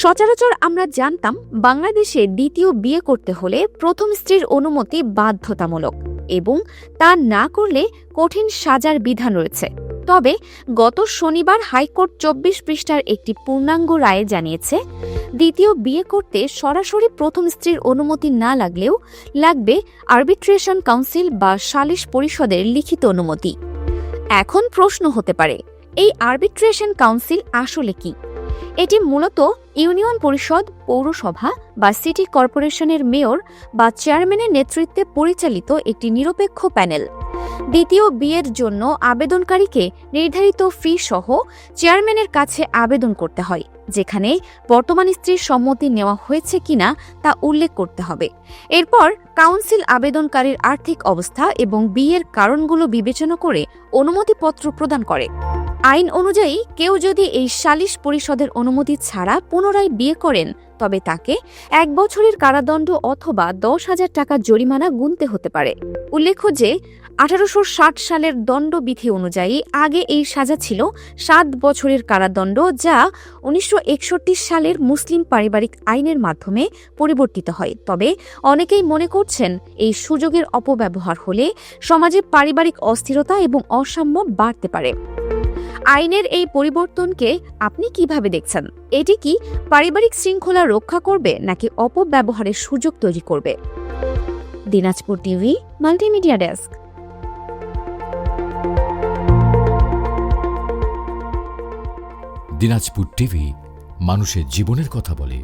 সচরাচর আমরা জানতাম বাংলাদেশে দ্বিতীয় বিয়ে করতে হলে প্রথম স্ত্রীর অনুমতি বাধ্যতামূলক এবং তা না করলে কঠিন সাজার বিধান রয়েছে। তবে গত শনিবার হাইকোর্ট ২৪ পৃষ্ঠার একটি পূর্ণাঙ্গ রায়ে জানিয়েছে, দ্বিতীয় বিয়ে করতে সরাসরি প্রথম স্ত্রীর অনুমতি না লাগলেও লাগবে আরবিট্রেশন কাউন্সিল বা সালিশ পরিষদের লিখিত অনুমতি। এখন প্রশ্ন হতে পারে, এই আরবিট্রেশন কাউন্সিল আসলে কি? এটি মূলত ইউনিয়ন পরিষদ, পৌরসভা বা সিটি কর্পোরেশনের মেয়র বা চেয়ারম্যানের নেতৃত্বে পরিচালিত একটি নিরপেক্ষ প্যানেল। দ্বিতীয় বিয়ের জন্য আবেদনকারীকে নির্ধারিত ফি সহ চেয়ারম্যানের কাছে আবেদন করতে হয়, যেখানে বর্তমান স্ত্রীর সম্মতি নেওয়া হয়েছে কিনা তা উল্লেখ করতে হবে। এরপর কাউন্সিল আবেদনকারীর আর্থিক অবস্থা এবং বিয়ের কারণগুলো বিবেচনা করে অনুমতিপত্র প্রদান করে। আইন অনুযায়ী কেউ যদি এই সালিশ পরিষদের অনুমতি ছাড়া পুনরায় বিয়ে করেন, তবে তাকে ১ বছরের কারাদণ্ড অথবা ১০,০০০ টাকা জরিমানা গুনতে হতে পারে। উল্লেখ্য যে ১৮৬০ সালের দণ্ডবিধি অনুযায়ী আগে এই সাজা ছিল ৭ বছরের কারাদণ্ড, যা ১৯৬১ সালের মুসলিম পারিবারিক আইনের মাধ্যমে পরিবর্তিত হয়। তবে অনেকেই মনে করছেন এই সুযোগের অপব্যবহার হলে সমাজে পারিবারিক অস্থিরতা এবং অসাম্য বাড়তে পারে। আইনের এই পরিবর্তনকে আপনি কিভাবে দেখছেন? এটি কি পারিবারিক শৃঙ্খলা রক্ষা করবে নাকি অপব্যবহারের সুযোগ তৈরি করবে? Dinajpur TV multimedia desk. Dinajpur TV মানুষের জীবনের কথা বলে।